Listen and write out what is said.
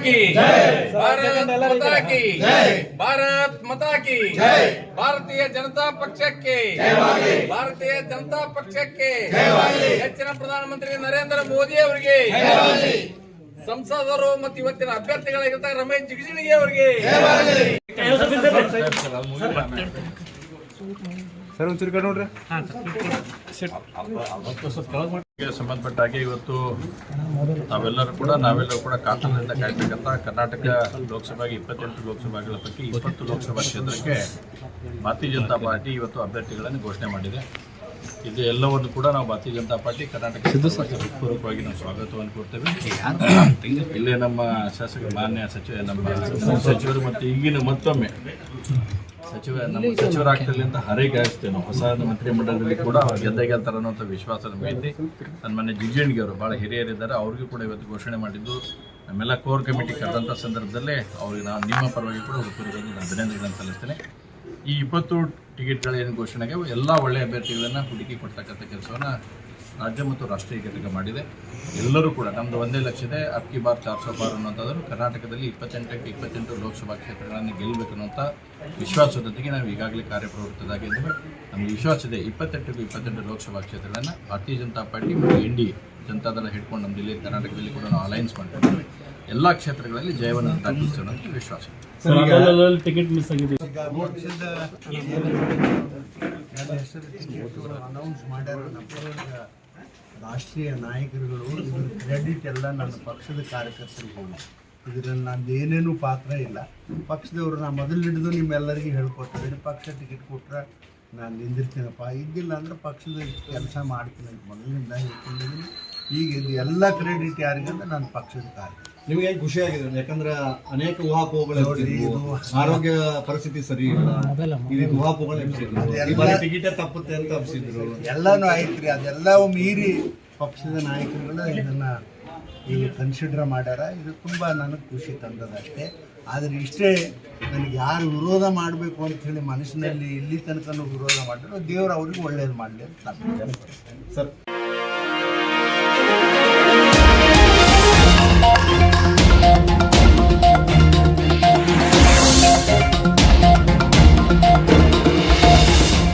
की भारत माता की भारत माता की ಭಾರತೀಯ ಜನತಾ ಪಕ್ಷಕ್ಕೆ ಭಾರತೀಯ ಜನತಾ ಪಕ್ಷಕ್ಕೆ ಹೆಚ್ಚಿನ ಪ್ರಧಾನಮಂತ್ರಿ ನರೇಂದ್ರ ಮೋದಿ ಅವರಿಗೆ ಸಂಸದರು ಮತ್ತು ಇವತ್ತಿನ ಅಭ್ಯರ್ಥಿಗಳಾಗಿರ್ತಾರೆ ರಮೇಶ್ ಜಿಗಜಿಣಗಿ ಅವರಿಗೆ ಸಂಬಂಧಪಟ್ಟ ಹಾಗೆ ಇವತ್ತು ನಾವೆಲ್ಲರೂ ಕೂಡ ಕಾತರದಿಂದ ಕಾಯ್ತಕ್ಕಂಥ ಕರ್ನಾಟಕ ಲೋಕಸಭೆಗೆ 28 ಲೋಕಸಭೆಗಳ ಪೈಕಿ 20 ಲೋಕಸಭಾ ಕ್ಷೇತ್ರಕ್ಕೆ ಭಾರತೀಯ ಜನತಾ ಪಾರ್ಟಿ ಇವತ್ತು ಅಭ್ಯರ್ಥಿಗಳನ್ನು ಘೋಷಣೆ ಮಾಡಿದೆ. ಇದು ಎಲ್ಲವನ್ನು ಕೂಡ ನಾವು ಭಾರತೀಯ ಜನತಾ ಪಾರ್ಟಿ ಕರ್ನಾಟಕ ಹೃತ್ಪೂರ್ವಕವಾಗಿ ನಾವು ಸ್ವಾಗತವನ್ನು ಕೊಡ್ತೇವೆ. ಇಲ್ಲೇ ನಮ್ಮ ಶಾಸಕ ಮಾನ್ಯ ಸಚಿವರು ಮತ್ತು ಈಗಿನ ಮತ್ತೊಮ್ಮೆ ನಮ್ಮ ಸಚಿವರಾಗ್ತಲ್ಲಿ ಅಂತ ಹಾರೈಕೆ ನಾವು ಹೊಸ ಮಂತ್ರಿಮಂಡಲದಲ್ಲಿ ಕೂಡ ಗೆಲ್ತಾರೆ ಅನ್ನೋಂಥ ವಿಶ್ವಾಸ ನಮಗೈತಿ. ನನ್ನ ಮನೆ ಜಿಗಜಿಣಗಿ ಅವರು ಭಾಳ ಹಿರಿಯರಿದ್ದಾರೆ, ಅವ್ರಿಗೂ ಕೂಡ ಇವತ್ತು ಘೋಷಣೆ ಮಾಡಿದ್ದು ನಮ್ಮೆಲ್ಲ ಕೋರ್ ಕಮಿಟಿ ಕರೆದಂಥ ಸಂದರ್ಭದಲ್ಲೇ ಅವ್ರಿಗೆ ನಾನು ನಿಮ್ಮ ಪರವಾಗಿ ಕೂಡ ಹೃತ್ಪೂರ್ವಕವಾಗಿ ನಾನು ಅಭಿನಂದನೆಗಳನ್ನು ಸಲ್ಲಿಸ್ತೇನೆ. ಈ 20 ಟಿಕೆಟ್ಗಳೇನು ಘೋಷಣೆಗೆ ಎಲ್ಲ ಒಳ್ಳೆಯ ಅಭ್ಯರ್ಥಿಗಳನ್ನು ಹುಡುಕಿ ಕೊಡ್ತಕ್ಕಂಥ ಕೆಲಸವನ್ನು ರಾಜ್ಯ ಮತ್ತು ರಾಷ್ಟ್ರೀಯ ಘಟಕ ಮಾಡಿದೆ. ಎಲ್ಲರೂ ಕೂಡ ನಮ್ಮದು ಒಂದೇ ಲಕ್ಷ್ಯದೆ ಅಬ್ಕಿ ಬಾರ್ 400 ಪಾರ್ ಅನ್ನೋಂಥದ್ದು ಕರ್ನಾಟಕದಲ್ಲಿ 28ಕ್ಕೆ 28 ಲೋಕಸಭಾ ಕ್ಷೇತ್ರಗಳನ್ನು ಗೆಲ್ಲಬೇಕು ಅನ್ನೋಂಥ ವಿಶ್ವಾಸದೊಂದಿಗೆ ನಾವು ಈಗಾಗಲೇ ಕಾರ್ಯಪ್ರವೃತ್ತರಾಗಿದ್ದೇವೆ. ನಮಗೆ ವಿಶ್ವಾಸ ಇದೆ 28ಕ್ಕೂ 28 ಲೋಕಸಭಾ ಕ್ಷೇತ್ರಗಳನ್ನು ಭಾರತೀಯ ಜನತಾ ಪಾರ್ಟಿ ಮತ್ತು NDA ಜನತಾದಳ ಹಿಡ್ಕೊಂಡು ನಮ್ಮ ಜಿಲ್ಲೆ ಕರ್ನಾಟಕದಲ್ಲಿ ಕೂಡ ನಾವು ಅಲೈನ್ಸ್ ಮಾಡ್ಕೊಂಡಿದ್ದೇವೆ. ಎಲ್ಲ ಕ್ಷೇತ್ರಗಳಲ್ಲಿ ಜಯವನ್ನು ದಾಖಲಿಸೋಣ ಅಂತ ವಿಶ್ವಾಸ. ಟಿಕೆಟ್ ಮಿಸ್ ಆಗಿದೆ. ಅನೌನ್ಸ್ ಮಾಡ್ಯಾರ ರಾಷ್ಟ್ರೀಯ ನಾಯಕರುಗಳು. ಇದ್ರ ಕ್ರೆಡಿಟ್ ಎಲ್ಲ ನನ್ನ ಪಕ್ಷದ ಕಾರ್ಯಕರ್ತರಿಗೆ ಹೋಗಿ, ಇದರಲ್ಲಿ ನಂದು ಏನೇನೂ ಪಾತ್ರ ಇಲ್ಲ. ಪಕ್ಷದವರು ನಾ ಮೊದಲು ಹಿಡಿದು ನಿಮ್ಮೆಲ್ಲರಿಗೂ ಹೇಳ್ಕೊಡ್ತಾರೆ, ಪಕ್ಷ ಟಿಕೆಟ್ ಕೊಟ್ಟರೆ ನಾನು ನಿಂದಿರ್ತೀನಪ್ಪ, ಇದ್ದಿಲ್ಲ ಅಂದ್ರೆ ಪಕ್ಷದ ಕೆಲಸ ಮಾಡ್ತೀನಿ ಅಂತ ಮೊದಲಿನಿಂದ ಹೇಳ್ಕೊಂಡಿದ್ದೀನಿ. ಈಗ ಇದು ಎಲ್ಲ ಕ್ರೆಡಿಟ್ ಯಾರಿಗಂದ್ರೆ ನನ್ನ ಪಕ್ಷದ ಕಾರ್ಯ. ನಿಮಗೆ ಖುಷಿ ಆಗಿದೆ ಯಾಕಂದ್ರೆ ಅನೇಕ ಊಹಾಪೋಹಗಳು, ಆರೋಗ್ಯ ಪರಿಸ್ಥಿತಿ ಸರಿ ಇಲ್ಲ, ಈ ಊಹಾಪೋಹಗಳು ಟಿಕೆಟ್ ತಪ್ಪುತ್ತೆ ಅಂತ ಅನಿಸಿದ್ರು. ಎಲ್ಲನೂ ಆಯ್ತು ರೀ, ಅದೆಲ್ಲವೂ ಮೀರಿ ಪಕ್ಷದ ನಾಯಕರುಗಳು ಇದನ್ನು ಈಗ ಕನ್ಸಿಡರ್ ಮಾಡ್ಯಾರ. ಇದು ತುಂಬ ನನಗೆ ಖುಷಿ ತಂದದಷ್ಟೇ. ಆದರೆ ಇಷ್ಟೇ, ನನಗೆ ಯಾರು ವಿರೋಧ ಮಾಡಬೇಕು ಅಂಥೇಳಿ ಮನಸ್ಸಿನಲ್ಲಿ ಇಲ್ಲಿ ತನಕ ವಿರೋಧ ಮಾಡಿದ್ರು, ದೇವರು ಅವ್ರಿಗೆ ಒಳ್ಳೇದು ಮಾಡಲಿ ಅಂತ ನಾನು ಸರ್.